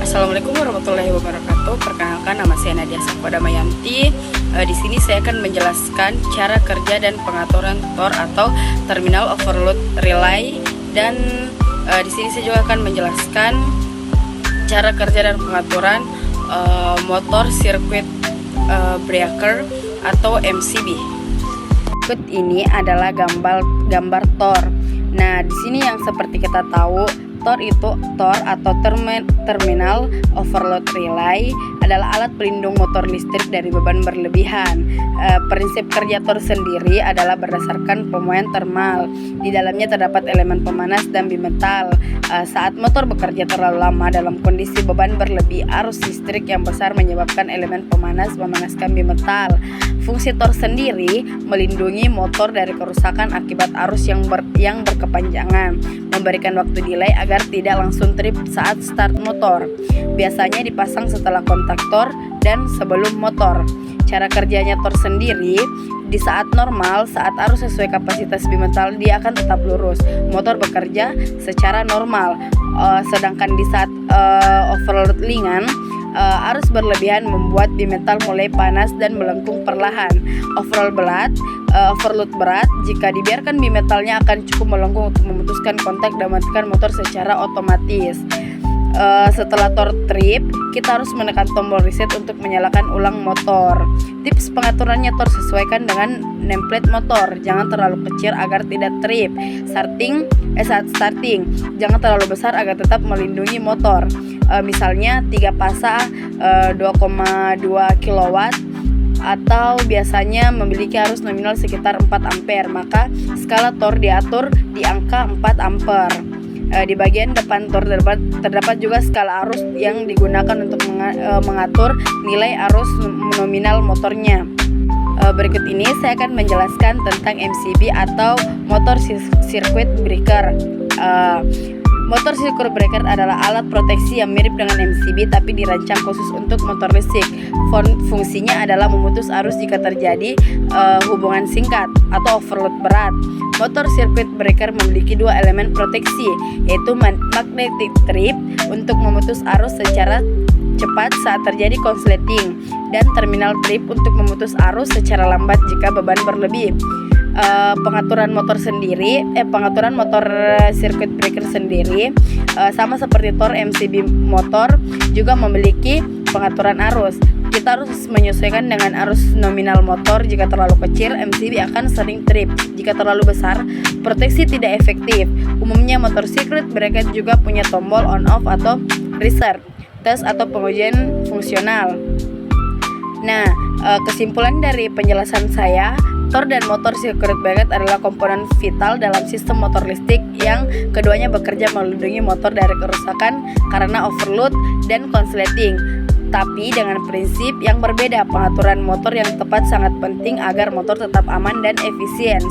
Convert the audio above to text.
Assalamualaikum warahmatullahi wabarakatuh. Perkenalkan, nama saya Nadia Sakodamayanti. Di sini saya akan menjelaskan cara kerja dan pengaturan TOR atau Terminal Overload Relay, dan di sini saya juga akan menjelaskan cara kerja dan pengaturan motor circuit breaker atau MCB. Berikut ini adalah gambar TOR. Nah, di sini yang seperti kita tahu, TOR atau Terminal Overload Relay adalah alat pelindung motor listrik dari beban berlebihan. Prinsip kerja TOR sendiri adalah berdasarkan pemuaian termal. Di dalamnya terdapat elemen pemanas dan bimetal. Saat motor bekerja terlalu lama dalam kondisi beban berlebih, arus listrik yang besar menyebabkan elemen pemanas memanaskan bimetal. Fungsi TOR sendiri melindungi motor dari kerusakan akibat arus yang berkepanjangan, memberikan waktu delay agar tidak langsung trip saat start motor. Biasanya dipasang setelah kontak TOR dan sebelum motor. Cara kerjanya TOR sendiri, di saat normal, saat arus sesuai kapasitas bimetal, dia akan tetap lurus. Motor bekerja secara normal. Sedangkan di saat overload ringan, arus berlebihan membuat bimetal mulai panas dan melengkung perlahan. Overload berat, jika dibiarkan bimetalnya akan cukup melengkung untuk memutuskan kontak dan mematikan motor secara otomatis. Setelah TOR trip, kita harus menekan tombol reset untuk menyalakan ulang motor. Tips pengaturannya TOR sesuaikan dengan nameplate motor. Jangan terlalu kecil agar tidak trip. Saat starting, jangan terlalu besar agar tetap melindungi motor. Misalnya 3 pasa 2,2 kW atau biasanya memiliki arus nominal sekitar 4 ampere, maka skala TOR diatur di angka 4 ampere. Di bagian depan TOR terdapat juga skala arus yang digunakan untuk mengatur nilai arus nominal motornya. Berikut ini saya akan menjelaskan tentang MCB atau Motor Circuit Breaker. Motor circuit breaker adalah alat proteksi yang mirip dengan MCB tapi dirancang khusus untuk motor listrik. Fungsinya adalah memutus arus jika terjadi hubungan singkat atau overload berat. Motor circuit breaker memiliki 2 elemen proteksi, yaitu magnetic strip untuk memutus arus secara cepat saat terjadi konsleting, dan terminal trip untuk memutus arus secara lambat jika beban berlebih. Pengaturan motor circuit breaker sendiri sama seperti TOR, MCB motor juga memiliki pengaturan arus. Kita harus menyesuaikan dengan arus nominal motor. Jika terlalu kecil, MCB akan sering trip. Jika terlalu besar, proteksi tidak efektif. Umumnya motor circuit breaker juga punya tombol on off atau reset, tes atau pengujian fungsional. Nah, kesimpulan dari penjelasan saya, TOR dan motor circuit breaker adalah komponen vital dalam sistem motor listrik yang keduanya bekerja melindungi motor dari kerusakan karena overload dan konsleting, tapi dengan prinsip yang berbeda. Pengaturan motor yang tepat sangat penting agar motor tetap aman dan efisien.